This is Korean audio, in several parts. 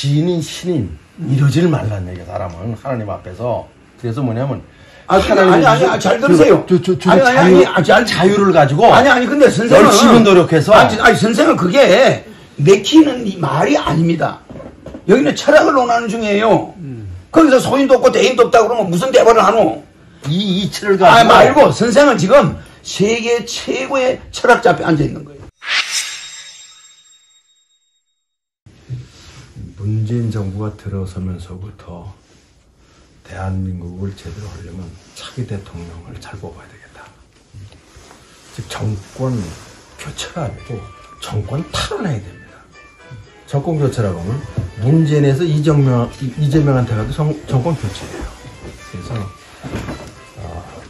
지인인 신인 이러지를 말라는 얘기야. 사람은 하나님 앞에서. 그래서 뭐냐면 아니, 잘 들으세요. 자유를 가지고. 근데 선생은. 열심히 노력해서. 선생은 그게 내키는 이 말이 아닙니다. 여기는 철학을 논하는 중이에요. 거기서 소인도 없고 대인도 없다 그러면 무슨 대화를 하노? 이 이치를 가지고. 말고 선생은 지금 세계 최고의 철학자 앞에 앉아 있는 거예요. 문재인 정부가 들어서면서부터 대한민국을 제대로 하려면 차기 대통령을 잘 뽑아야 되겠다. 즉 정권 교체가 아니고 정권 탈환해야 됩니다. 정권 교체라고 하면 문재인에서 이재명한테 가도 정권 교체예요. 그래서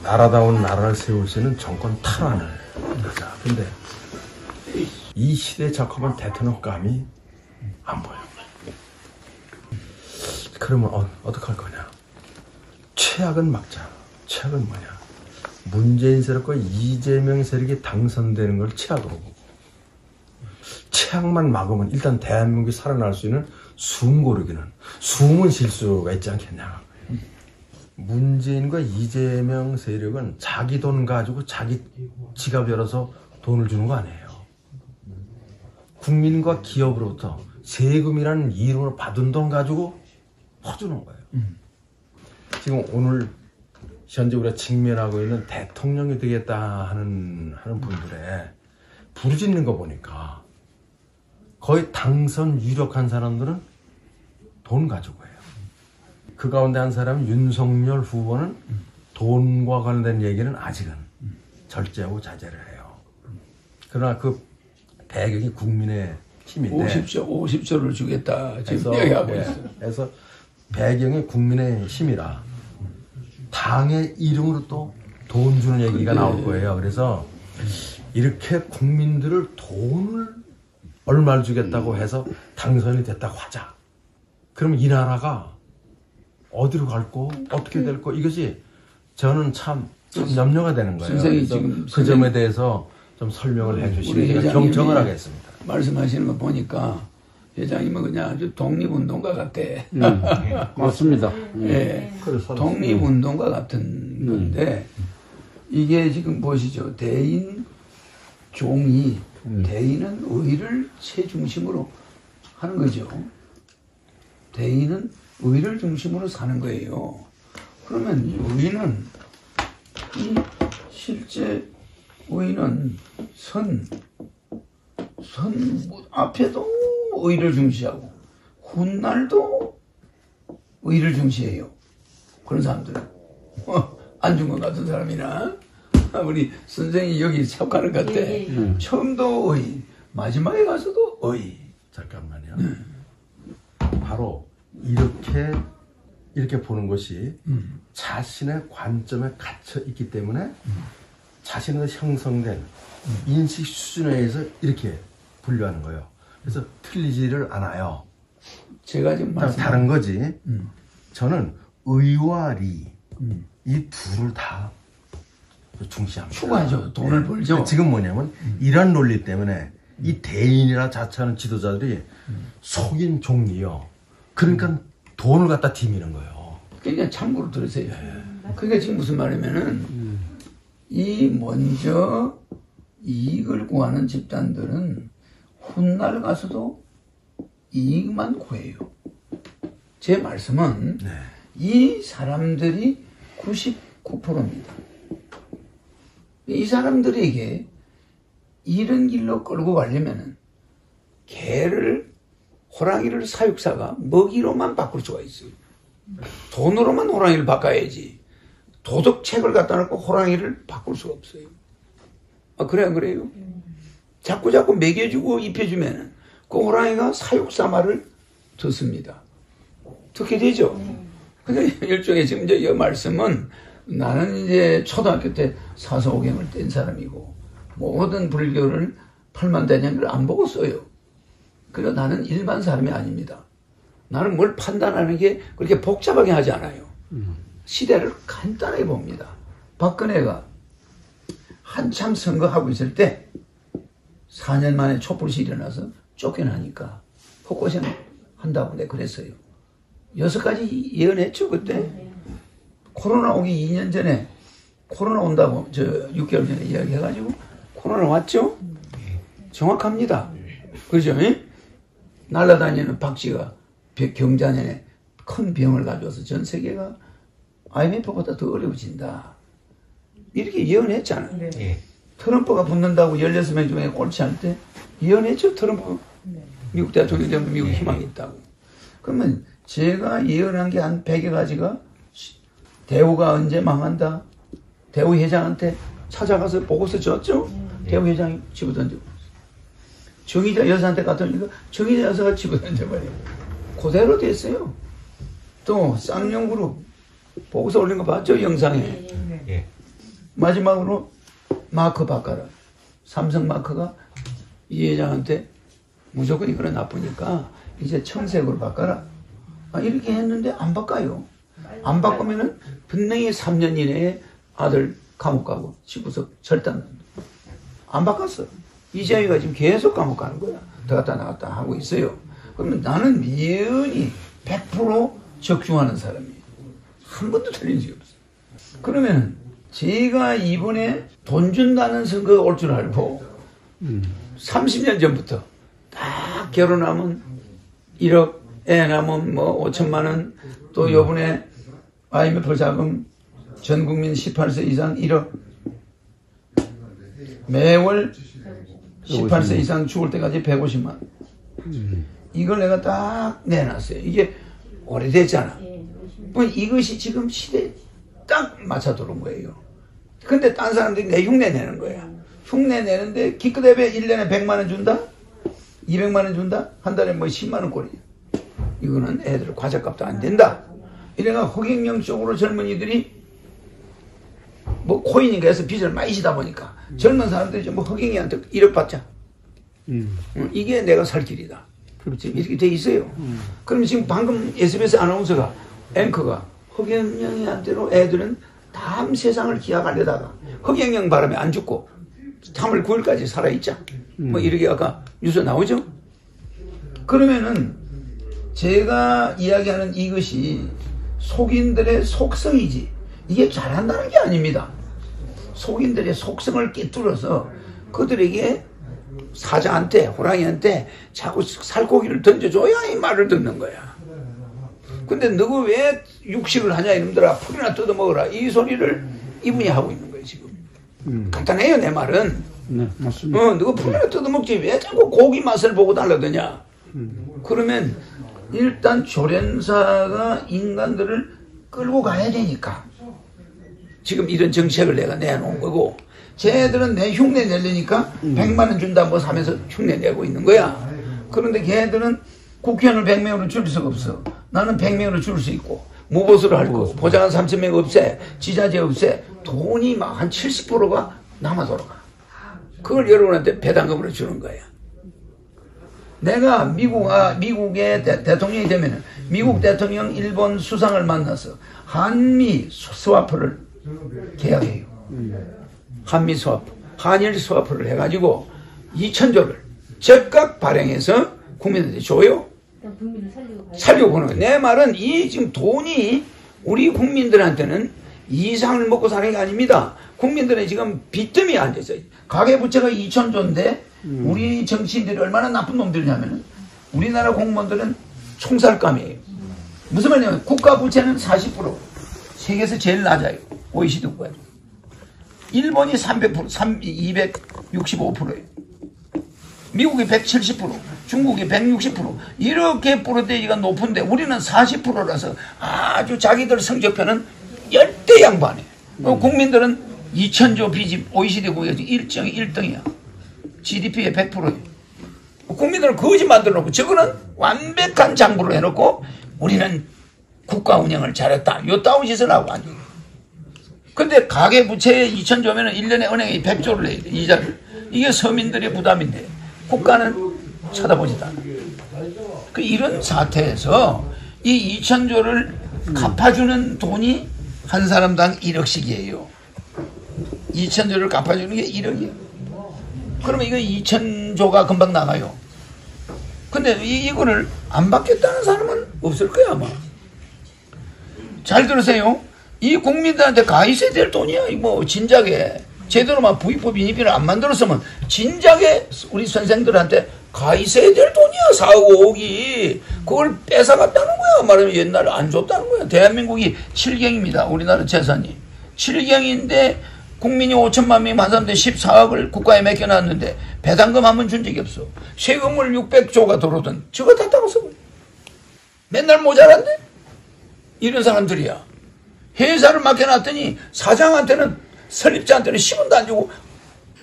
나라다운 나라를 세울 수 있는 정권 탈환을 하자. 근데 이 시대에 적합한 대통령감이 안 보여. 그러면 어떡할 거냐? 최악은 막자. 최악은 뭐냐? 문재인 세력과 이재명 세력이 당선되는 걸 최악으로 보고 최악만 막으면 일단 대한민국이 살아날 수 있는 숨 고르기는 숨은 실수가 있지 않겠냐. 문재인과 이재명 세력은 자기 돈 가지고 자기 지갑 열어서 돈을 주는 거 아니에요. 국민과 기업으로부터 세금이라는 이름으로 받은 돈 가지고 퍼주는 거예요. 지금 오늘 현재 우리가 직면하고 있는 대통령이 되겠다 하는 분들의 부르짖는 거 보니까 거의 당선 유력한 사람들은 돈 가지고 해요. 그 가운데 한 사람은 윤석열 후보는 돈과 관련된 얘기는 아직은 절제하고 자제를 해요. 그러나 그 배경이 국민의 힘인데 50조를 주겠다 지금 이야기하고 있어요. 그래서 배경이 국민의 힘이라 당의 이름으로 또 돈 주는 얘기가 나올 거예요. 그래서 이렇게 국민들을 돈을 얼마를 주겠다고 해서 당선이 됐다고 하자. 그러면 이 나라가 어디로 갈 거, 어떻게 될 거, 이것이 저는 참 염려가 되는 거예요. 선생님 지금 그 점에 대해서 좀 설명을 해주시면 경청을 하겠습니다. 말씀하시는 거 보니까 회장님은 그냥 아주 독립운동가 같아. 맞습니다. 네. 독립운동가 같은 건데, 이게 지금 보시죠. 대인, 종이, 대인은 의를 최중심으로 하는 거죠. 대인은 의를 중심으로 사는 거예요. 그러면 이 의는, 실제 의는 앞에도 의를 중시하고 훗날도 의를 중시해요. 그런 사람들은 안중근 같은 사람이나 우리 선생이 여기 속하는 것 같아. 처음도 의, 마지막에 가서도 의. 잠깐만요. 바로 이렇게 보는 것이 자신의 관점에 갇혀 있기 때문에 자신의 형성된 인식 수준에 의해서 이렇게 분류하는 거예요. 그래서 틀리지를 않아요. 제가 지금 다른 거지. 저는 의와 리, 이 둘을 다 중시합니다. 추구하죠. 돈을 벌죠. 지금 뭐냐면 이런 논리 때문에 이 대인이라 자처하는 지도자들이 속인 종이요. 그러니까 돈을 갖다 디미는 거예요. 그러니까 참고로 들으세요. 그러니까 지금 무슨 말이냐면은 이 먼저 이익을 구하는 집단들은 훗날 가서도 이익만 구해요. 제 말씀은 이 사람들이 99%입니다. 이 사람들에게 이런 길로 끌고 가려면은 호랑이를 사육사가 먹이로만 바꿀 수가 있어요. 돈으로만 호랑이를 바꿔야지. 도덕책을 갖다 놓고 호랑이를 바꿀 수가 없어요. 그래 안 그래요? 자꾸 먹여주고 입혀주면은 그 호랑이가 사육사 말을 듣습니다. 듣게 되죠. 그러니까 일종의 지금 이제 이 말씀은 나는 이제 초등학교 때 사서오경을 뗀 사람이고 모든 불교를 팔만대장을 안 보고 써요. 그러니까 나는 일반 사람이 아닙니다. 나는 뭘 판단하는 게 그렇게 복잡하게 하지 않아요. 시대를 간단하게 봅니다. 박근혜가 한참 선거하고 있을 때 4년 만에 촛불이 일어나서 쫓겨나니까 곳곳에 한다고 내가 그랬어요. 6가지 예언했죠 그때. 코로나 오기 2년 전에 코로나 온다고 6개월 전에 이야기해가지고 코로나 왔죠. 정확합니다. 그죠? 날아다니는 박쥐가 경자년에 큰 병을 가져와서 전 세계가 IMF보다 더 어려워진다. 이렇게 예언했잖아. 네. 트럼프가 붙는다고 16명 중에 꼴찌 할 때 예언했죠. 트럼프. 미국 대통령 되면 미국 희망이 있다고. 그러면 제가 예언한 게 한 100여 가지가 대우가 언제 망한다. 대우 회장한테 찾아가서 보고서 줬죠. 대우 회장이 집어던지고. 정의자 여사한테 갔더니 정의자 여사가 집어던져버려요. 그대로 됐어요. 또 쌍용그룹 보고서 올린 거 봤죠? 영상에. 예. 마지막으로 마크 바꿔라. 삼성 마크가 이 회장한테 무조건 이거는 나쁘니까 이제 청색으로 바꿔라. 이렇게 했는데 안 바꿔요. 안 바꾸면은 분명히 3년 이내에 아들 감옥 가고 집구석 절단. 안 바꿨어. 이재희가 지금 계속 감옥 가는 거야. 들어갔다 나갔다 하고 있어요. 그러면 나는 예언이 100% 적중하는 사람이에요. 한 번도 틀린 적이 없어요. 그러면 제가 이번에 돈 준다는 선거가 올 줄 알고 30년 전부터 딱 결혼하면 1억, 애 낳으면 뭐 5천만 원, 또 요번에 IMF 자금 전 국민 18세 이상 1억, 매월 18세 이상 죽을 때까지 150만 원. 이걸 내가 딱 내놨어요. 이게 오래됐잖아. 이것이 지금 시대에 딱 맞춰 들어온 거예요. 근데 딴 사람들이 내 흉내 내는 거야. 흉내 내는데 기껏해야 1년에 100만 원 준다? 200만 원 준다? 한 달에 뭐 10만 원 꼴이야. 이거는 애들 과자값도 안 된다. 이래가 허경영 쪽으로 젊은이들이 뭐 코인인가 해서 빚을 많이 지다 보니까 젊은 사람들이 뭐 허경영한테 1억 받자. 이게 내가 살 길이다. 지금 이렇게 돼 있어요. 그럼 지금 방금 SBS 아나운서가 앵커가 허경영한테로 애들은 다음 세상을 기약하려다가 허경영 바람에 안 죽고 3월 9일까지 살아있자. 뭐 이렇게 아까 뉴스 나오죠? 그러면은 제가 이야기하는 이것이 속인들의 속성이지 이게 잘한다는 게 아닙니다. 속인들의 속성을 꿰뚫어서 그들에게 사자한테 호랑이한테 자꾸 살코기를 던져줘야 이 말을 듣는 거야. 근데 너가 왜 육식을 하냐 이놈들아 풀이나 뜯어먹어라 이 소리를 이분이 하고 있는 거예요 지금. 간단해요 내 말은. 네, 맞습니다. 너가 풀이나 뜯어먹지 왜 자꾸 고기 맛을 보고 달라드냐. 그러면 일단 조련사가 인간들을 끌고 가야 되니까 지금 이런 정책을 내가 내놓은 거고 쟤들은 내 흉내 내려니까 100만 원 준다 뭐 하면서 흉내 내고 있는 거야. 그런데 걔들은 국회의원을 100명으로 줄일 수가 없어. 나는 100명으로 줄일 수 있고 무보수를 할 거고 보장한 3,000명 없애 지자재 없애 돈이 막 한 70%가 남아 돌아가. 그걸 여러분한테 배당금으로 주는 거야. 내가 미국의 대통령이 되면 미국 대통령 일본 수상을 만나서 한미 스와프를 계약해요. 한미 스와프, 한일 스와프를 해가지고 2,000조를 즉각 발행해서 국민한테 줘요. 살려고 하는 거예요. 내 말은 이 지금 돈이 우리 국민들한테는 이상을 먹고 사는 게 아닙니다. 국민들은 지금 빚더미에 앉아있어요. 가계부채가 2,000조인데 우리 정치인들이 얼마나 나쁜 놈들이냐면 우리나라 공무원들은 총살감이에요. 무슨 말이냐면 국가부채는 40%, 세계에서 제일 낮아요. OECD 국가에서. 일본이 300%, 265%예요. 미국이 170%, 중국이 160%. 이렇게 프로테이지가 높은데 우리는 40%라서 아주 자기들 성적표는 열대 양반이에요. 국민들은 2,000조 빚이 OECD 국가에서 1등이야. GDP의 100%예요. 국민들은 거짓 만들어 놓고 저거는 완벽한 장부를 해놓고 우리는 국가 운영을 잘했다. 요 따위 짓을 하고 앉아요. 근데 가계부채 2,000조면 1년에 은행이 100조를 내야 돼. 이자를. 이게 서민들의 부담인데 국가는 쳐다보지도 않아. 그 이런 사태에서 이 2,000조를 갚아주는 돈이 한 사람당 1억씩이에요. 2,000조를 갚아주는 게 1억이에요. 그러면 이거 2,000조가 금방 나가요. 근데 이거를 안 받겠다는 사람은 없을 거야, 아마. 잘 들으세요. 이 국민들한테 가 있어야 될 돈이야. 뭐, 진작에. 제대로만 부의법 인입비를 안 만들었으면, 진작에 우리 선생들한테 가 있어야 될 돈이야, 4억 5억이. 그걸 뺏어갔다는 거야. 말하면 옛날에 안 줬다는 거야. 대한민국이 7경입니다. 우리나라 재산이. 7경인데, 국민이 5천만 명이 많았는데 14억을 국가에 맡겨놨는데 배당금 한 번 준 적이 없어. 세금을 600조가 들어오던 저거 다 따라서 맨날 모자란데? 이런 사람들이야. 회사를 맡겨놨더니 사장한테는 설립자한테는 10원도 안 주고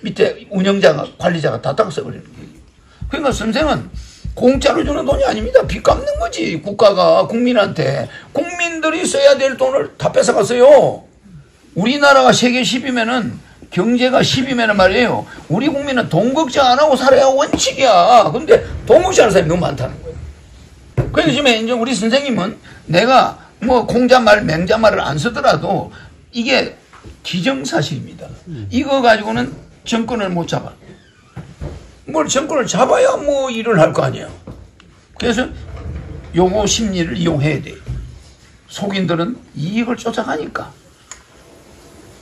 밑에 운영자가 관리자가 다 따라서버리는 거예요. 그러니까 선생은 공짜로 주는 돈이 아닙니다. 빚 갚는 거지. 국가가 국민한테. 국민들이 써야 될 돈을 다 뺏어갔어요. 우리나라가 세계 10위면은 경제가 10위면은 말이에요. 우리 국민은 돈 걱정 안 하고 살아야 원칙이야. 근데 돈 걱정하는 사람이 너무 많다는 거예요. 그래서 지금 이제 우리 선생님은 내가 뭐 공자말, 맹자말을 안 쓰더라도 이게 기정사실입니다. 이거 가지고는 정권을 못 잡아. 뭘 정권을 잡아야 뭐 일을 할 거 아니야. 그래서 요거 심리를 이용해야 돼. 속인들은 이익을 쫓아가니까.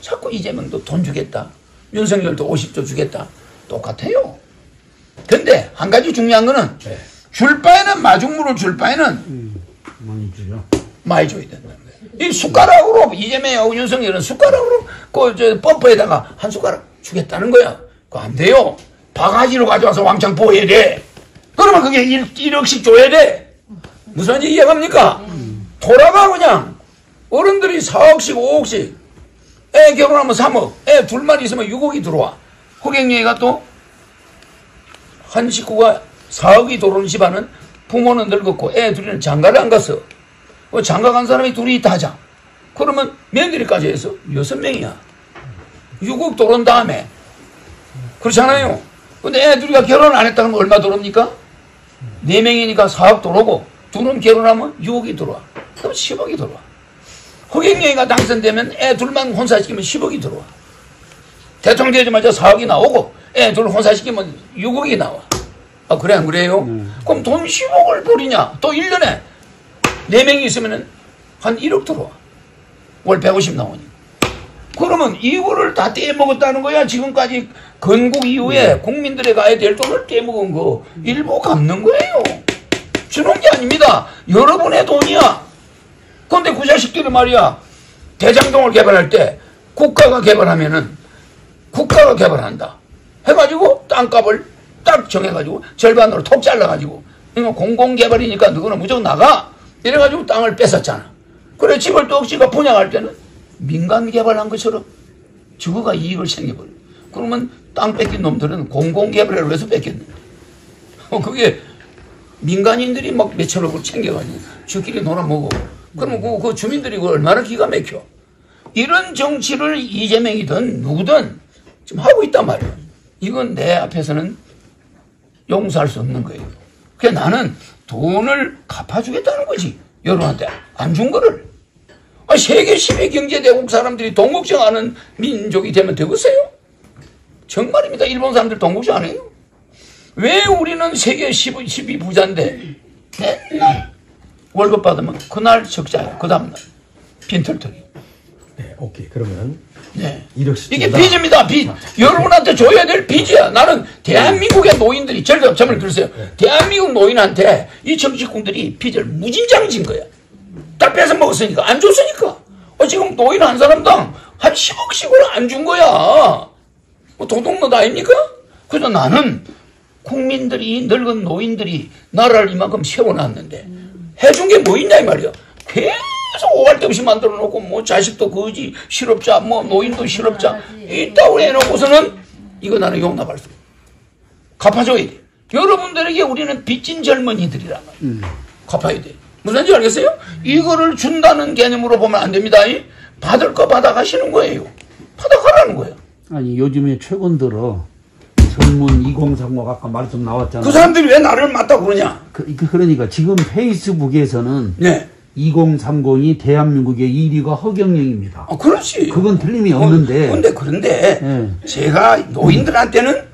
자꾸 이재명도 돈 주겠다. 윤석열도 50조 주겠다. 똑같아요. 근데 한 가지 중요한 거는 줄 바에는 마중물을 줄 바에는 많이 주죠. 많이 줘야 된다는 거예요. 이 숟가락으로 이재명하고 윤석열은 숟가락으로 그 펌프에다가 한 숟가락 주겠다는 거야. 그거 안 돼요. 바가지로 가져와서 왕창 보여야 돼. 그러면 그게 1억씩 줘야 돼. 무슨 말인지 이해갑니까? 돌아가 그냥. 어른들이 4억씩 5억씩 애 결혼하면 3억, 애 둘만 있으면 6억이 들어와. 허경영이가 또, 한 식구가 4억이 들어오는 집안은 부모는 늙었고, 애 둘이는 장가를 안 갔어. 장가 간 사람이 둘이 있다 하자. 그러면 며느리까지 해서 6명이야. 6억 들어온 다음에. 그렇잖아요. 근데 애 둘이가 결혼 안 했다는 건 얼마 들어옵니까? 4명이니까 4억 들어오고, 둘은 결혼하면 6억이 들어와. 그럼 10억이 들어와. 허경영이가 당선되면 애 둘만 혼사시키면 10억이 들어와. 대통령 되자마자 4억이 나오고 애 둘 혼사시키면 6억이 나와. 아, 그래 안 그래요? 그럼 돈 10억을 버리냐? 또 1년에 4명이 있으면 한 1억 들어와. 월 150 나오니까. 그러면 이거를 다 떼먹었다는 거야. 지금까지 건국 이후에 국민들에 가야 될 돈을 떼먹은 거 일부 갚는 거예요. 주는 게 아닙니다. 여러분의 돈이야. 그런데 그 자식들이 말이야, 대장동을 개발할 때 국가가 개발하면은 국가가 개발한다 해가지고 땅값을 딱 정해가지고 절반으로 톡 잘라가지고 이거 공공개발이니까 너는 무조건 나가 이래가지고 땅을 뺏었잖아. 그래 집을 또 억지가 분양할 때는 민간 개발한 것처럼 저거가 이익을 챙겨버려. 그러면 땅 뺏긴 놈들은 공공개발을 위해서 뺏겼는데 그게 민간인들이 막 몇천억을 챙겨가지고 저끼리 놀아먹어. 그러면 그 주민들이 얼마나 기가 막혀. 이런 정치를 이재명이든 누구든 지금 하고 있단 말이에요. 이건 내 앞에서는 용서할 수 없는 거예요. 그래서 나는 돈을 갚아주겠다는 거지. 여러분한테 안 준 거를. 세계 10위 경제대국 사람들이 돈 걱정하는 민족이 되면 되겠어요? 정말입니다. 일본 사람들 돈 걱정 안 해요. 왜 우리는 세계 10위 부자인데 맨날 월급 받으면 그날 적자예요. 그 다음날 빈털털이. 네, 오케이. 그러면 네. 1억씩 이게 빚입니다. 빚. 여러분한테 줘야 될 빚이야. 나는 대한민국의 노인들이 점을 그러세요. 대한민국 노인한테 이 정치꾼들이 빚을 무진장 진 거야. 다 뺏어 먹었으니까 안 줬으니까. 지금 노인 한 사람당 한 10억씩을 안 준 거야. 도둑놈 아닙니까? 그래서 나는 국민들이 늙은 노인들이 나라를 이만큼 세워놨는데 해준 게 뭐 있냐 이 말이야. 계속 오갈 데 없이 만들어 놓고 뭐 자식도 거지 실업자 뭐 노인도 실업자 있다고 해놓고서는 이거 나는 용납할 수 없어. 갚아줘야 돼. 여러분들에게 우리는 빚진 젊은이들이란 말이야. 갚아야 돼. 무슨 말인지 알겠어요? 이거를 준다는 개념으로 보면 안 됩니다. 받을 거 받아가시는 거예요. 받아가라는 거예요. 아니 요즘에 최근 들어 전문 2030 아까 말씀 나왔잖아요. 그 사람들이 왜 나를 맞다고 그러냐? 그러니까 지금 페이스북에서는 네. 2030이 대한민국의 1위가 허경영입니다. 그렇지. 그건 틀림이 없는데. 그런데 네. 제가 노인들한테는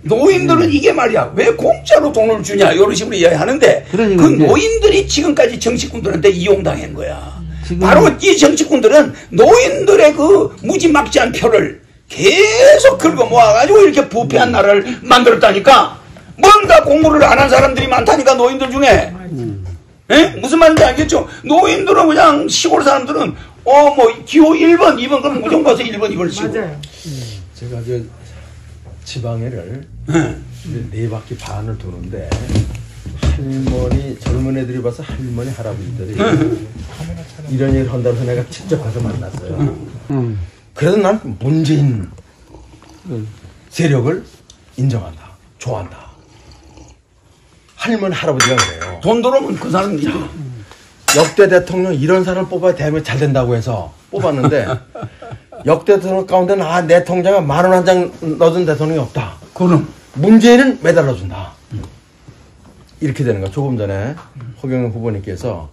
노인들은 이게 말이야. 왜 공짜로 돈을 주냐. 이런 식으로 이야기하는데 그러니까 그 이제 노인들이 지금까지 정치꾼들한테 이용당한 거야. 지금 바로 이 정치꾼들은 노인들의 그 무지막지한 표를 계속 긁어 모아가지고 이렇게 부패한 나라를 만들었다니까. 뭔가 공부를 안 한 사람들이 많다니까 노인들 중에. 에? 무슨 말인지 알겠죠? 노인들은 그냥 시골 사람들은 뭐 기호 1번 2번 그러면 무조건 가서 1번 2번 치고. 맞아요. 제가 저 지방에를 네 바퀴 반을 도는데 할머니 젊은 애들이 봐서 할머니 할아버지들이 이런 일을 한다고 해서 내가 직접 가서 만났어요. 그래도 난 문재인 세력을 인정한다, 좋아한다. 할머니 할아버지가 그래요. 돈 들어오면 그 사람 믿어. 역대 대통령 이런 사람 뽑아야 대한민국 잘 된다고 해서 뽑았는데 역대 대통령 가운데는 내 통장에 10,000원 한 장 넣어준 대통령이 없다. 그럼 문재인은 매달아 준다. 이렇게 되는 거야. 조금 전에 허경영 후보님께서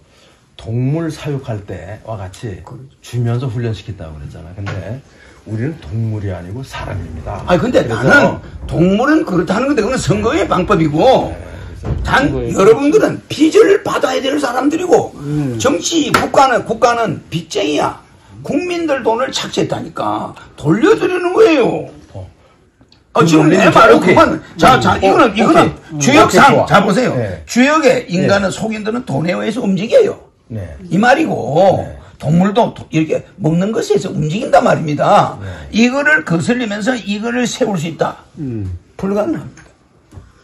동물 사육할 때와 같이 주면서 훈련시켰다고 그랬잖아. 근데 우리는 동물이 아니고 사람입니다. 아니 근데 나는 동물은 그렇다는 건데 그건 선거의 방법이고 단 여러분들은 빚을 받아야 될 사람들이고 정치 국가는 빚쟁이야. 국민들 돈을 착취했다니까 돌려드리는 거예요. 지금 내 말은 그만. 자, 이거는 주역상. 자, 보세요. 네. 주역의 인간은 속인들은 돈에 의해서 움직여요. 네. 이 말이고, 네. 동물도 이렇게 먹는 것에 의해서 움직인단 말입니다. 네. 이거를 거슬리면서 이거를 세울 수 있다. 불가능합니다.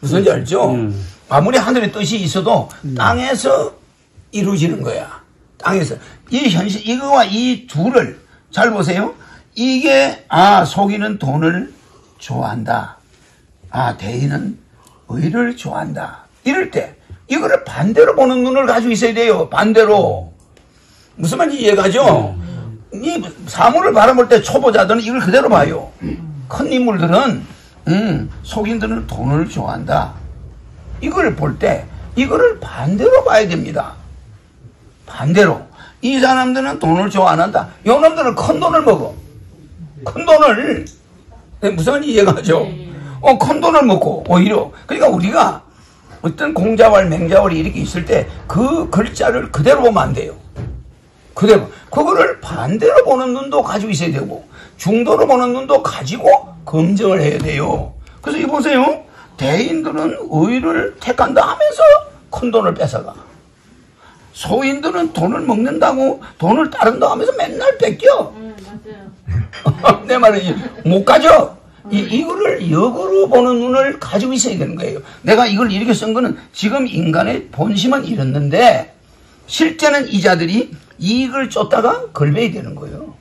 무슨지 알죠? 아무리 하늘의 뜻이 있어도 땅에서 이루어지는 거야. 땅에서. 이 현실, 이거와 이 둘을 잘 보세요. 이게, 속이는 돈을 좋아한다. 대인은 의를 좋아한다. 이럴 때 이거를 반대로 보는 눈을 가지고 있어야 돼요. 반대로. 무슨 말인지 이해가죠? 이 사물을 바라볼 때 초보자들은 이걸 그대로 봐요. 큰 인물들은 속인들은 돈을 좋아한다. 이걸 볼 때 이거를 반대로 봐야 됩니다. 반대로. 이 사람들은 돈을 좋아 안 한다. 이 놈들은 큰 돈을 먹어. 큰 돈을. 무슨 말인지 이해가죠? 큰 돈을 먹고, 오히려. 그러니까 우리가 어떤 공자왈, 맹자왈이 이렇게 있을 때 그 글자를 그대로 보면 안 돼요. 그대로. 그거를 반대로 보는 눈도 가지고 있어야 되고, 중도로 보는 눈도 가지고 검증을 해야 돼요. 그래서 이 보세요. 대인들은 의를 택한다 하면서 큰 돈을 뺏어가. 소인들은 돈을 먹는다고, 돈을 따른다 하면서 맨날 뺏겨. 맞아요. 내 말은 못 가져. 이거를 역으로 보는 눈을 가지고 있어야 되는 거예요. 내가 이걸 이렇게 쓴 거는 지금 인간의 본심은 이랬는데 실제는 이자들이 이익을 쫓다가 걸매야 되는 거예요.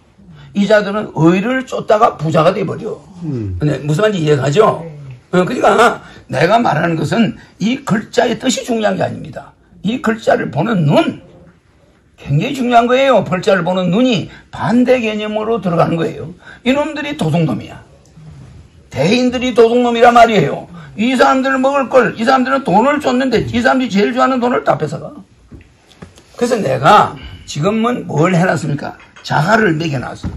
이자들은 의를 쫓다가 부자가 돼버려. 근데 무슨 말인지 이해가죠? 그러니까 내가 말하는 것은 이 글자의 뜻이 중요한 게 아닙니다. 이 글자를 보는 눈, 굉장히 중요한 거예요. 글자를 보는 눈이 반대 개념으로 들어가는 거예요. 이놈들이 도둑놈이야. 대인들이 도둑놈이란 말이에요. 이 사람들은 먹을 걸, 이 사람들은 돈을 줬는데 이 사람들이 제일 좋아하는 돈을 다 뺏어가. 그래서 내가 지금은 뭘 해놨습니까? 자가를 매겨놨어.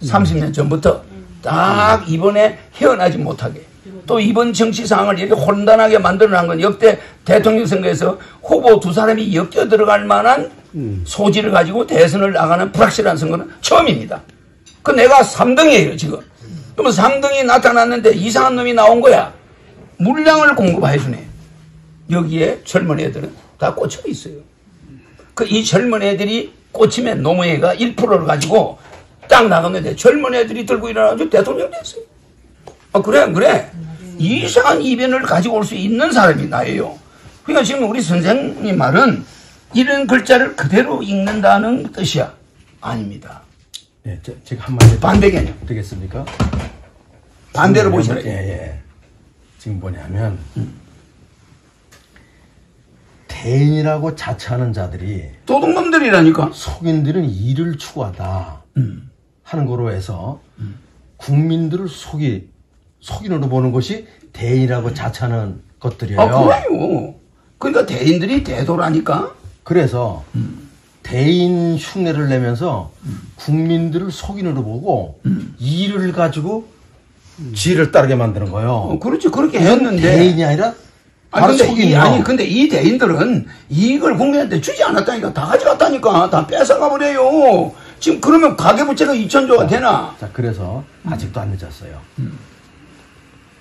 30년 전부터 딱 이번에 헤어나지 못하게. 또 이번 정치 상황을 이렇게 혼란하게 만들어놓은 건 역대 대통령 선거에서 후보 두 사람이 엮여 들어갈 만한 소지를 가지고 대선을 나가는 불확실한 선거는 처음입니다. 그 내가 3등이에요, 지금. 그러면 3등이 나타났는데 이상한 놈이 나온 거야. 물량을 공급해주네. 여기에 젊은 애들은 다 꽂혀 있어요. 이 젊은 애들이 꽂히면 노무현이가 1%를 가지고 딱 나갔는데 젊은 애들이 들고 일어나가지고 대통령 됐어요. 그래. 이상한 이변을 가지고 올 수 있는 사람이 나예요. 그러니까 지금 우리 선생님 말은 이런 글자를 그대로 읽는다는 뜻이야. 아닙니다. 네, 제가 한마디 반대 개념. 되겠습니까? 반대로 보시면 예. 지금 뭐냐면 대인이라고 자처하는 자들이 도둑놈들이라니까. 속인들은 이를 추구하다 하는 거로 해서 국민들을 속인으로 보는 것이 대인이라고 자처하는 것들이에요. 그래요. 그러니까 대인들이 대도라니까. 그래서 대인 흉내를 내면서 국민들을 속인으로 보고 이를 가지고 지를 따르게 만드는 거예요. 그렇죠. 그렇게 이건 했는데. 대인이 아니라 바로 속이냐. 근데 이 대인들은 이익을 국민한테 주지 않았다니까. 다 가져갔다니까. 다 뺏어가 버려요. 지금 그러면 가계부채가 2,000조가 되나? 자, 그래서 아직도 안 늦었어요.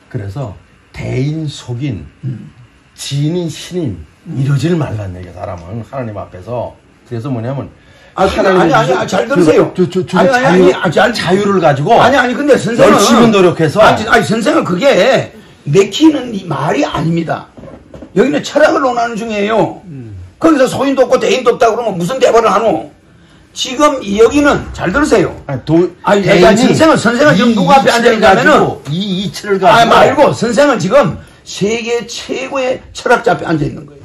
그래서 대인 속인 지인인 신임 이러지를 말란 얘기야. 사람은 하나님 앞에서. 그래서 뭐냐면 아니, 잘 들으세요. 자유를 가지고 근데 선생은 열심히 노력해서 선생은 그게 내키는 이 말이 아닙니다. 여기는 철학을 논하는 중이에요. 거기서 소인도 없고 대인도 없다 그러면 무슨 대화를 하노? 지금 여기는 잘 들으세요. 선생은 지금 누구 앞에 앉아 있냐면은 이 이치를 가지고 말고 선생은 지금 세계 최고의 철학자 앞에 앉아 있는 거예요.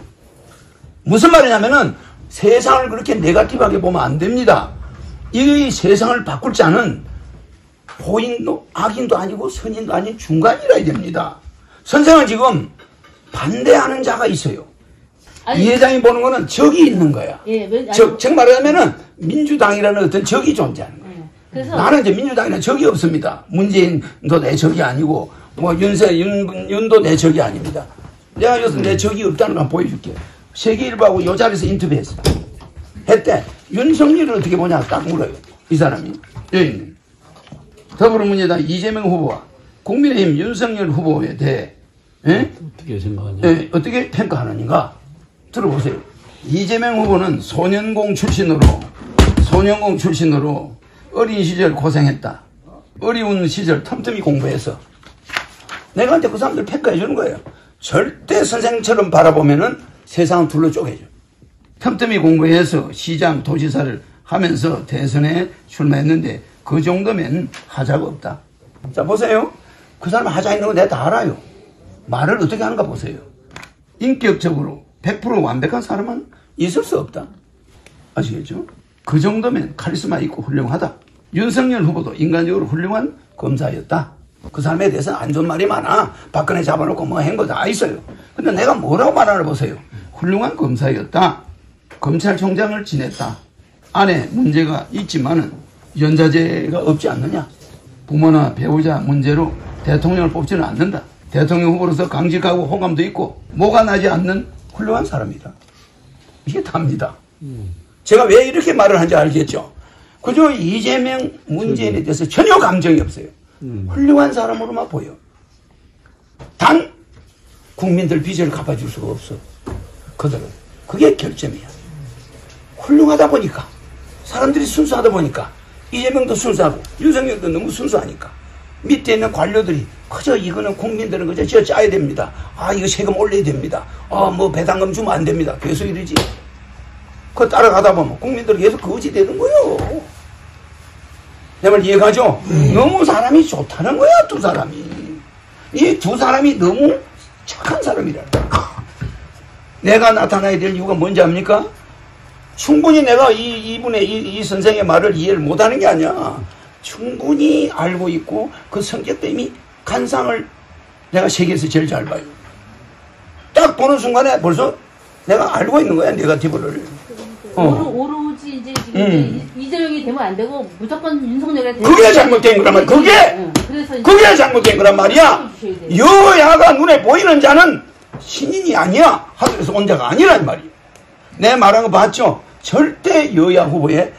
무슨 말이냐면은 세상을 그렇게 네거티브하게 보면 안 됩니다. 이 세상을 바꿀 자는 호인도 악인도 아니고 선인도 아닌 중간이라야 됩니다. 선생은 지금 반대하는 자가 있어요. 이 회장이 보는 거는 적이 있는 거야. 즉 말하자면은 민주당이라는 어떤 적이 존재하는 거예요. 그래서 나는 이제 민주당이라는 적이 없습니다. 문재인도 내 적이 아니고 뭐 윤도 내 적이 아닙니다. 내가 여기서 내 적이 없다는 걸 보여줄게. 세계일보하고 요 자리에서 인터뷰했어. 했대. 윤석열을 어떻게 보냐 딱 물어요. 이 사람이. 여기 있는. 더불어민주당 이재명 후보와 국민의힘 윤석열 후보에 대해 어떻게 생각하냐? 어떻게 평가하는가? 들어보세요. 이재명 후보는 소년공 출신으로 어린 시절 고생했다. 어려운 시절 틈틈이 공부해서 내가 한테 그 사람들 평가해 주는 거예요. 절대 선생처럼 바라보면은 세상은 둘로 쪼개져. 틈틈이 공부해서 시장, 도지사를 하면서 대선에 출마했는데 그 정도면 하자가 없다. 자, 보세요. 그 사람 하자 있는 거 내가 다 알아요. 말을 어떻게 하는가 보세요. 인격적으로 100% 완벽한 사람은 있을 수 없다. 아시겠죠? 그 정도면 카리스마 있고 훌륭하다. 윤석열 후보도 인간적으로 훌륭한 검사였다. 그 사람에 대해서는 안 좋은 말이 많아. 박근혜 잡아놓고 뭐 한 거 다 있어요. 근데 내가 뭐라고 말하나 보세요. 훌륭한 검사였다. 검찰총장을 지냈다. 안에 문제가 있지만은 연좌제가 없지 않느냐. 부모나 배우자 문제로 대통령을 뽑지는 않는다. 대통령 후보로서 강직하고 호감도 있고 뭐가 나지 않는 훌륭한 사람이다. 이게 답니다. 제가 왜 이렇게 말을 하는지 알겠죠? 그저 이재명 문재인에 대해서 전혀 감정이 없어요. 훌륭한 사람으로만 보여. 단 국민들 빚을 갚아줄 수가 없어. 그들은. 그게 결점이야. 훌륭하다 보니까 사람들이 순수하다 보니까 이재명도 순수하고 윤석열도 너무 순수하니까 밑에 있는 관료들이 그저 이거는 국민들은 그저 저 짜야 됩니다. 아 이거 세금 올려야 됩니다. 뭐 배당금 주면 안 됩니다. 계속 이러지. 그거 따라가다 보면 국민들은 계속 거지 되는 거예요. 내 말 이해가죠? 너무 사람이 좋다는 거야 두 사람이. 이 두 사람이 너무 착한 사람이라. 내가 나타나야 될 이유가 뭔지 압니까? 충분히 내가 이분의 이 선생의 말을 이해를 못하는 게 아니야. 충분히 알고 있고 그 성격 때문에 간상을 내가 세계에서 제일 잘 봐요. 딱 보는 순간에 벌써 내가 알고 있는 거야 네거티브를. 오로지 이제 지금 이재명이 되면 안 되고 무조건 윤석열이 되면 그게 잘못된 거란 말이야. 그게 잘못된 거란 말이야. 여야가 눈에 보이는 자는 신인이 아니야. 하늘에서 온 자가 아니란 말이야. 내 말한 거 봤죠? 절대 여야 후보의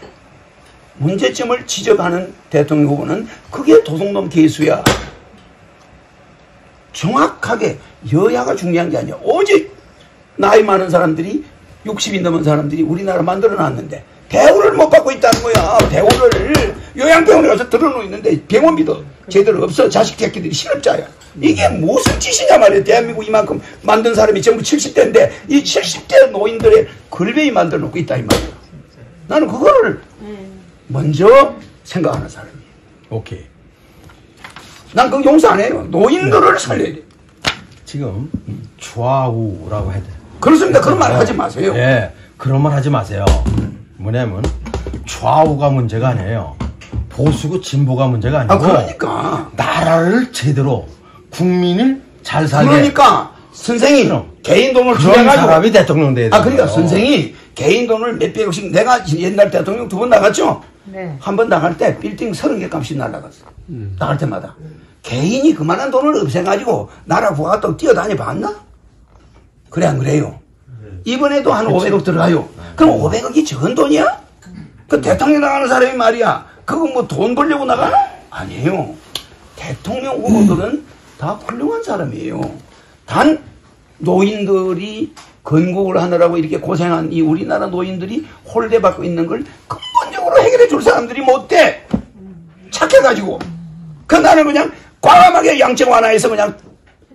문제점을 지적하는 대통령 후보는 그게 도둑놈 개수야. 정확하게 여야가 중요한 게 아니야. 오직 나이 많은 사람들이 60이 넘은 사람들이 우리나라 만들어놨는데 대우를 못 받고 있다는 거야. 대우를 요양병원에 가서 들어놓고 있는데 병원비도 제대로 없어. 자식 새끼들이 실업자야. 이게 무슨 짓이냐 말이야. 대한민국 이만큼 만든 사람이 전부 70대인데 이 70대 노인들의 걸베이 만들어 놓고 있다 이 말이야. 나는 그거를 먼저 생각하는 사람이에요. 오케이. 난 그거 용서 안 해요. 노인들을 살려야 돼. 지금 좌우라고 해야 돼. 그렇습니다. 그런 말 하지 마세요. 예, 그런 말 하지 마세요. 뭐냐면 좌우가 문제가 아니에요. 보수고 진보가 문제가 아니고. 그러니까 나라를 제대로 국민을 잘 살게. 그러니까 선생이 개인 돈을 그런 투자해가지고 사람이 대통령 돼야 돼요. 그러니까 선생이 개인 돈을 몇백억씩 내가 옛날 대통령 2번 나갔죠. 네. 한 번 나갈 때 빌딩 30개 값이 날라갔어. 나갈 때마다. 개인이 그만한 돈을 없애가지고 나라 부하가 또 뛰어다니 봤나? 그래 안 그래요? 이번에도 한 500억 들어가요. 그럼 500억이 적은 돈이야? 그 대통령 나가는 사람이 말이야. 그거 뭐 돈 벌려고 나가나? 아니에요. 대통령 후보들은 다 훌륭한 사람이에요. 단 노인들이 건국을 하느라고 이렇게 고생한 이 우리나라 노인들이 홀대받고 있는 걸 근본적으로 해결해 줄 사람들이 못 돼. 착해가지고. 그 나는 그냥 과감하게 양적 완화해서 그냥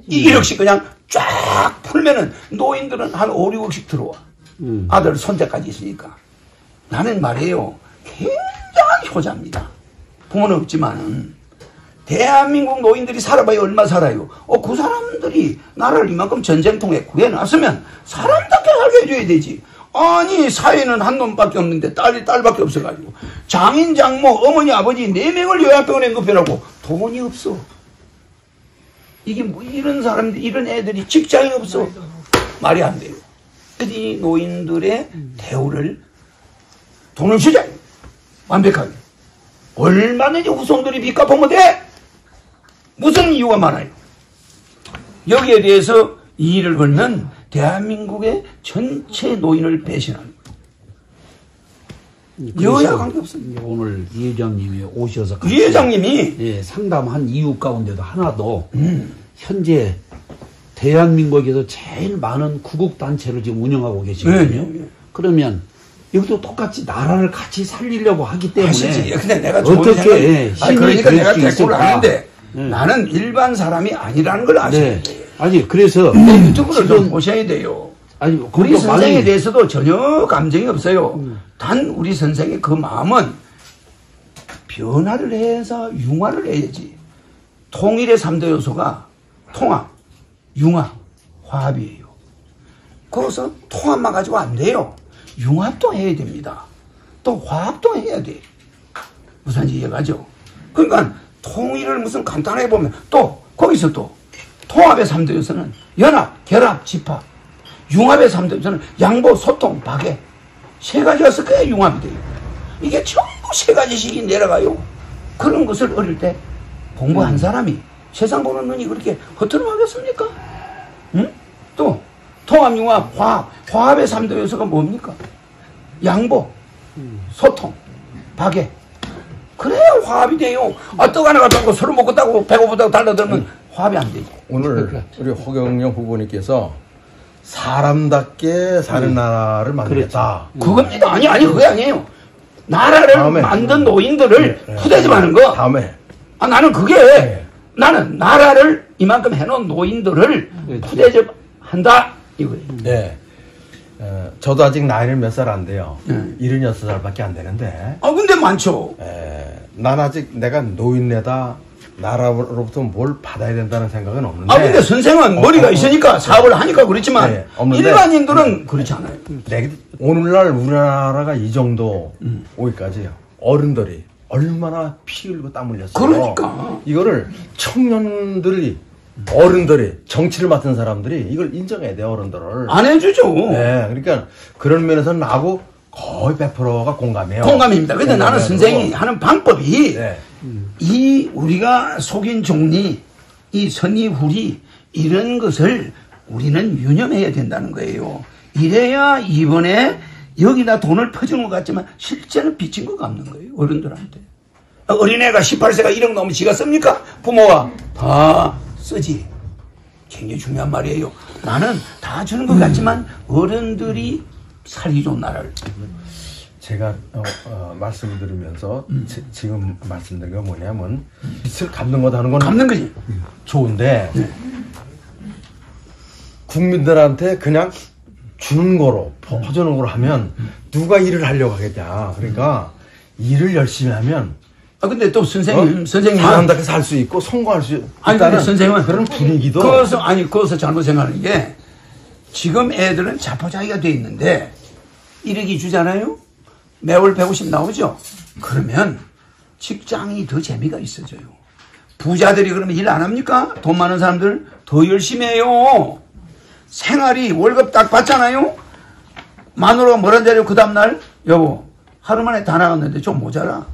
1억씩 그냥 쫙 풀면은 노인들은 한 5, 6억씩 들어와. 아들 손자까지 있으니까. 나는 말이에요. 굉장한 효자입니다. 부모는 없지만은. 대한민국 노인들이 살아봐야 얼마 살아요. 그 사람들이 나라를 이만큼 전쟁통에 구해놨으면 사람답게 살게 해줘야 되지. 아니 사회는 한 놈밖에 없는데 딸밖에 없어가지고 장인 장모 어머니 아버지 4명을 요양병원에 눕혀놓고 돈이 없어. 이게 뭐 이런 사람들 이런 애들이 직장이 없어. 말이 안 돼요. 이 노인들의 대우를 돈을 주자. 완벽하게. 얼마든지 후손들이 빚 갚으면 돼. 무슨 이유가 많아요. 여기에 대해서 이 일을 걸면 대한민국의 전체 노인을 배신하는 거예요. 여야 관계없습니다. 오늘 이 회장님이 오셔서 이 회장님이 예, 상담한 이유 가운데도 하나도 현재 대한민국에서 제일 많은 구국단체를 지금 운영하고 계시거든요. 네. 그러면 여기도 똑같이 나라를 같이 살리려고 하기 때문에 하시지. 근데 내가 어떻게 힘이 그러니까 될 내가 수 대꾸를 있을까? 하는데 네. 나는 일반 사람이 아니라는 걸 아셔야 네. 돼요. 아니 그래서 유튜브를 좀 보셔야 돼요. 아니 우리 그것도 선생에 많이 대해서도 전혀 감정이 없어요. 단 우리 선생의 그 마음은 변화를 해서 융화를 해야지. 통일의 3대 요소가 통합, 융화, 화합이에요. 거기서 통합만 가지고 안 돼요. 융합도 해야 됩니다. 또 화합도 해야 돼. 무슨 이해가죠? 그러니까 통일을 무슨 간단하게 보면 또 거기서 또 통합의 3대 요소는 연합, 결합, 집합. 융합의 3대 요소는 양보, 소통, 박애. 3가지가 섞어야 융합이 돼요. 이게 전부 3가지씩이 내려가요. 그런 것을 어릴 때 공부한 사람이 세상 보는 눈이 그렇게 허투루하겠습니까? 응? 또 통합, 융합, 화합. 화합의 3대 요소가 뭡니까? 양보, 소통, 박애. 그래야 화합이 돼요. 떡 하나 갖다 놓고 서로 먹었다고 배고프다고 달라들면 화합이 안 되죠. 오늘 우리 허경영 후보님께서 사람답게 사는 나라를 만들겠다. 그겁니다. 아니 그게 아니에요. 나라를 다음에. 만든 노인들을 푸대접하는 거. 다음에 나는 그게 네. 나는 나라를 이만큼 해놓은 노인들을 푸대접한다 이거예요. 네. 저도 아직 나이는 몇 살 안 돼요. 76살밖에 안 되는데 근데 많죠. 난 아직 내가 노인네다 나라로부터 뭘 받아야 된다는 생각은 없는데 근데 선생은 머리가 있으니까 사업을 하니까 그렇지만 네, 없는데. 일반인들은 그렇지 않아요. 오늘날 우리나라가 이 정도 오기까지 어른들이 얼마나 피 흘리고 땀 흘렸어요. 그러니까. 이거를 청년들이 어른들이 정치를 맡은 사람들이 이걸 인정해야 돼요. 어른들을. 안 해주죠. 네, 그러니까 그런 면에서는 나하고 거의 100%가 공감해요. 공감입니다. 근데 나는 선생이 하는 방법이 네. 이 우리가 속인 종리, 이 선의 후리 이런 것을 우리는 유념해야 된다는 거예요. 이래야 이번에 여기다 돈을 퍼준 것 같지만 실제는 빚진 거 갚는 거예요. 어른들한테. 어린애가 18세가 1억 넘으면 지가 씁니까? 부모가 다 쓰지. 굉장히 중요한 말이에요. 나는 다 주는 것 같지만 어른들이 살기 좋은 나라를. 제가 말씀을 들으면서 지금 말씀드린 건 뭐냐면 빚을 갚는 것 하는 건 갚는 거지. 좋은데 국민들한테 그냥 주는 거로 퍼주는 거로 하면 누가 일을 하려고 하겠냐. 그러니까 일을 열심히 하면 근데 또 선생님은 사람답게 살 수 있고 성공할 수 근데 있다는 선생님은 그런 분위기도 그것을 잘못 생각하는 게 지금 애들은 자포자기가 돼 있는데 1억이 주잖아요. 매월 150 나오죠. 그러면 직장이 더 재미가 있어져요. 부자들이 그러면 일 안 합니까? 돈 많은 사람들 더 열심히 해요. 생활이 월급 딱 받잖아요. 마누라가 뭐라 자려 그 다음날 여보 하루 만에 다 나갔는데 좀 모자라.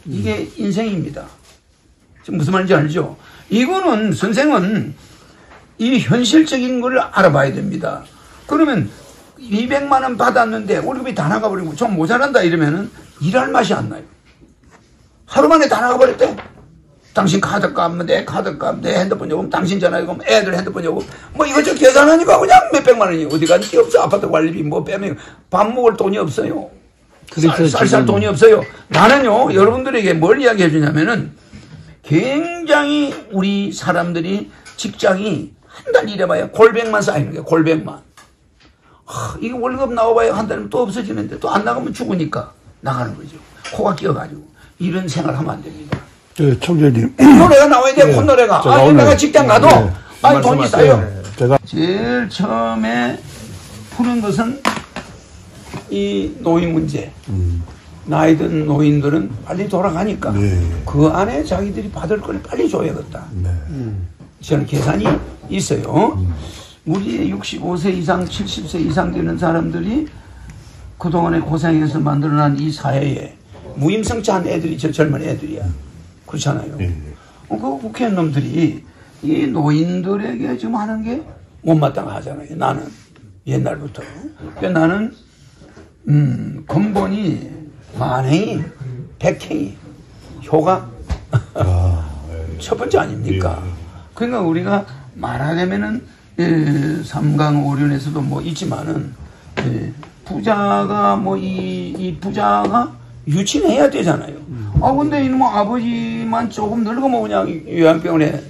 이게 인생입니다. 지금 무슨 말인지 알죠? 이거는 선생은 이 현실적인 걸 알아봐야 됩니다. 그러면 200만 원 받았는데 월급이 다 나가버리고 좀 모자란다 이러면은 일할 맛이 안 나요. 하루 만에 다 나가버렸대. 당신 카드값, 내 카드값, 내 핸드폰 요금, 당신 전화요금, 애들 핸드폰 요금, 뭐 이것저것 계산하니까 그냥 몇백만 원이 어디 간 게 없어. 아파트 관리비 뭐 빼면 밥 먹을 돈이 없어요. 쌀 돈이 없어요. 나는요, 여러분들에게 뭘 이야기해 주냐면은 굉장히 우리 사람들이 직장이 한 달 일해봐야 골백만 쌓이는 거예요. 골백만. 이거 월급 나와봐야 한 달이면 또 없어지는데 또 안 나가면 죽으니까 나가는 거죠. 코가 끼어가지고. 이런 생활 하면 안 됩니다. 네, 총재님. 콧노래가 나와야 돼, 콧노래가. 아니, 내가 직장 가도, 아니, 돈이 쌓여. 제가 제일 처음에 푸는 것은 이 노인 문제. 나이 든 노인들은 빨리 돌아가니까 그 안에 자기들이 받을 걸 빨리 줘야겠다. 저는 계산이 있어요. 우리 65세 이상, 70세 이상 되는 사람들이 그동안에 고생해서 만들어난 이 사회에 무임승차한 애들이 저 젊은 애들이야. 그렇잖아요. 그 국회의원 놈들이 이 노인들에게 지금 하는 게 못마땅하잖아요. 나는 옛날부터. 그러니까 나는 근본이 만행이 백행이 효가 첫 번째 아닙니까? 그러니까 우리가 말하자면은 3강 오륜에서도 뭐 있지만은 부자가 뭐 이 부자가 유친해야 되잖아요. 근데 이놈 아버지만 조금 늙으면 그냥 요양병원에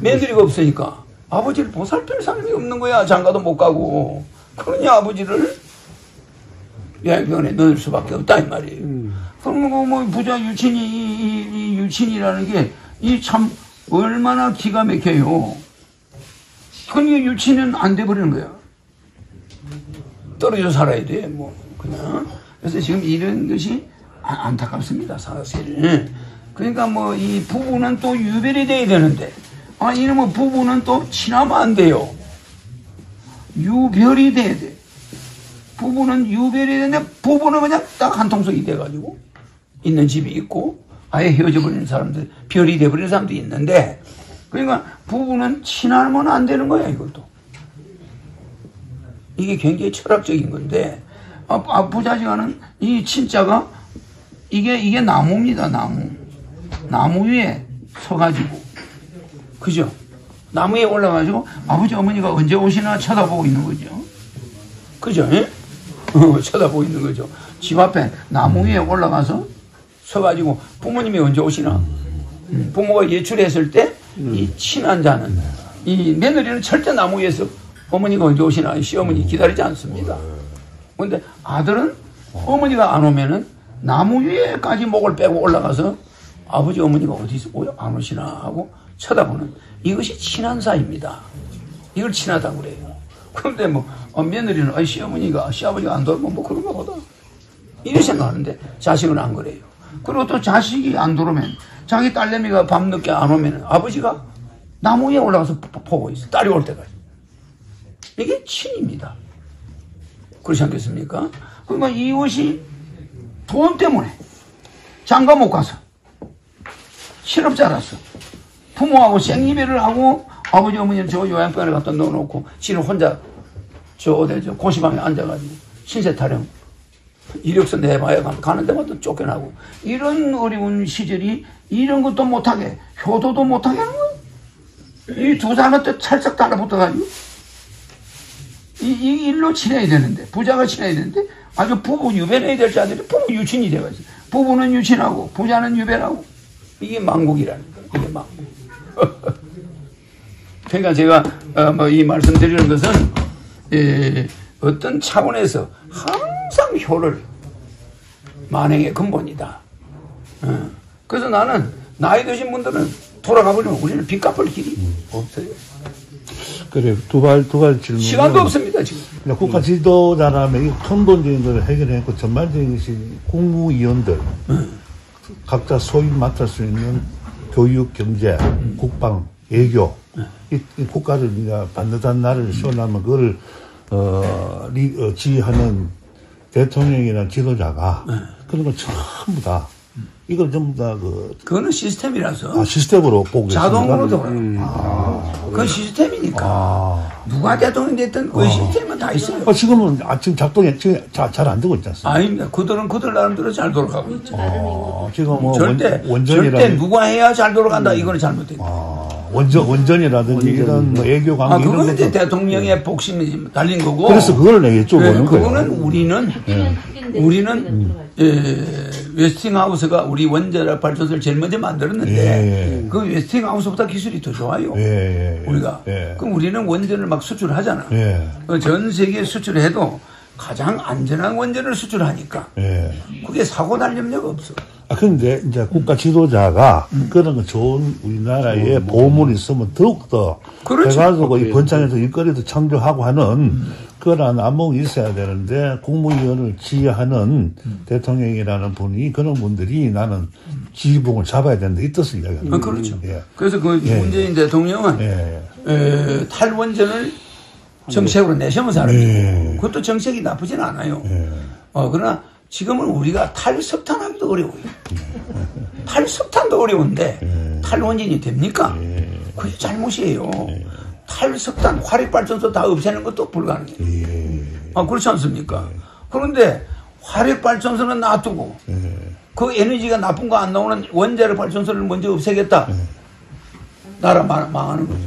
며느리가 없으니까 아버지를 보살필 사람이 없는 거야. 장가도 못 가고. 그러니 아버지를 요양병원에 넣을 수밖에 없다 이 말이에요. 그러면 뭐 부자 유친이 이 유친이라는 게 이 참 얼마나 기가 막혀요. 그러니까 유친은 안 돼버리는 거야. 떨어져 살아야 돼. 뭐 그냥. 그래서 지금 이런 것이 안타깝습니다. 사실. 그러니까 뭐 이 부부는 또 유별이 돼야 되는데 이놈의 부부는 또 친하면 안 돼요. 유별이 돼야 돼. 부부는 유별이 되는데 부부는 그냥 딱 한 통속이 돼가지고 있는 집이 있고 아예 헤어져 버리는 사람들, 별이 돼버리는 사람도 있는데 그러니까 부부는 친하면 안 되는 거야 이것도. 이게 굉장히 철학적인 건데 부자지간은 이 친자가 이게 나무입니다. 나무 위에 서가지고 그죠? 나무 위에 올라가지고 아버지 어머니가 언제 오시나 쳐다보고 있는 거죠. 그죠? 쳐다보고 있는 거죠. 집 앞에 나무 위에 올라가서 서가지고 부모님이 언제 오시나. 부모가 예출했을 때 이 친한 자는 이 며느리는 절대 나무 위에서 어머니가 언제 오시나 시어머니 기다리지 않습니다. 그런데 아들은 어머니가 안 오면은 나무 위에까지 목을 빼고 올라가서 아버지 어머니가 어디서 안 오시나 하고 쳐다보는 이것이 친한 사이입니다. 이걸 친하다고 그래요. 그런데 뭐 며느리는 시어머니가 시아버지가 안 돌면 뭐 그런가 보다 이렇게 생각하는데 자식은 안 그래요. 그리고 또 자식이 안 돌으면 자기 딸내미가 밤늦게 안 오면 아버지가 나무 위에 올라가서 보고 있어. 딸이 올 때까지. 이게 친입니다. 그렇지 않겠습니까? 그러니까 이것이 돈 때문에 장가 못 가서 실업자라서 부모하고 생이별을 하고 아버지 어머니는 저 요양병원에 갖다 넣어놓고 지는 혼자 저 고시방에 앉아가지고 신세 타령 이력서 내봐야 가는 데마다 쫓겨나고 이런 어려운 시절이 이런 것도 못하게 효도도 못하게 하는 거예요. 이 두 사람한테 찰싹 달라붙어가지고 이 일로 친해야 되는데 부자가 친해야 되는데 아주 부부 유별해야 될 자들이 부부 유친이 돼가지고 부부는 유친하고 부자는 유별하고 이게 망국이라는 거예요. 이게 망국. 그러니까 제가 뭐 이 말씀드리는 것은 어떤 차원에서 항상 효를 만행의 근본이다. 그래서 나는 나이 드신 분들은 돌아가 버리면 우리는 빚 갚을 길이 없어요. 그래 두 가지 질문. 시간도 없습니다 지금. 국가 지도자라면 이 근본적인 걸 해결했고 전반적인 것이 국무위원들 각자 소위 맡을 수 있는 교육, 경제, 국방, 외교 이 국가를 우리가 반듯한 나라를 세워나면 그걸 지휘하는 대통령이나 지도자가 그런 걸 전부 다 이걸 전부 다 그거는 시스템이라서 시스템으로 보고 자동으로 계십니까? 돌아요. 그건 시스템이니까. 누가 대통령이 됐든 그 시스템은 다 있어요. 지금은 지금 작동이 잘 안 되고 있지 않습니까? 아닙니다. 그들은 그들 나름대로 잘 돌아가고 있죠. 지금 뭐 절대 누가 해야 잘 돌아간다. 이거는 잘못됐다. 원전이라든지 이런 뭐 애교 관계 이런 그거는 이제 것도 대통령의 복심이 달린 거고. 그래서 그걸 내가 여쭤보는 거예요. 그거는 우리는 웨스팅하우스가 우리 원자력 발전소를 제일 먼저 만들었는데 그 웨스팅하우스보다 기술이 더 좋아요. 우리가. 그럼 우리는 원전을 막 수출하잖아. 전 세계에 수출해도 가장 안전한 원전을 수출하니까 그게 사고 날 염려가 없어. 그런데 이제 국가 지도자가 그런 거 좋은 우리나라에 보물이 있으면 더욱더 해가지고 이 번창에서 일거리도 창조하고 하는 그런 안목이 있어야 되는데 국무위원을 지휘하는 대통령이라는 분이 그런 분들이 나는 지휘봉을 잡아야 된다 이 뜻을 이야기합니다. 그렇죠. 그래서 그 문재인 대통령은 탈원전을 정책으로 내세운 사람이고 그것도 정책이 나쁘진 않아요. 그러나 지금은 우리가 탈석탄하기도 어려워요. 탈석탄도 어려운데 탈원전이 됩니까? 그게 잘못이에요. 탈석탄, 화력발전소 다 없애는 것도 불가능해요. 그렇지 않습니까? 그런데 화력발전소는 놔두고 그 에너지가 나쁜 거 안 나오는 원자력 발전소를 먼저 없애겠다. 나라 망하는 거죠.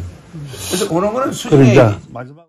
그래서 그런 거는 수준이 그러니까 마지막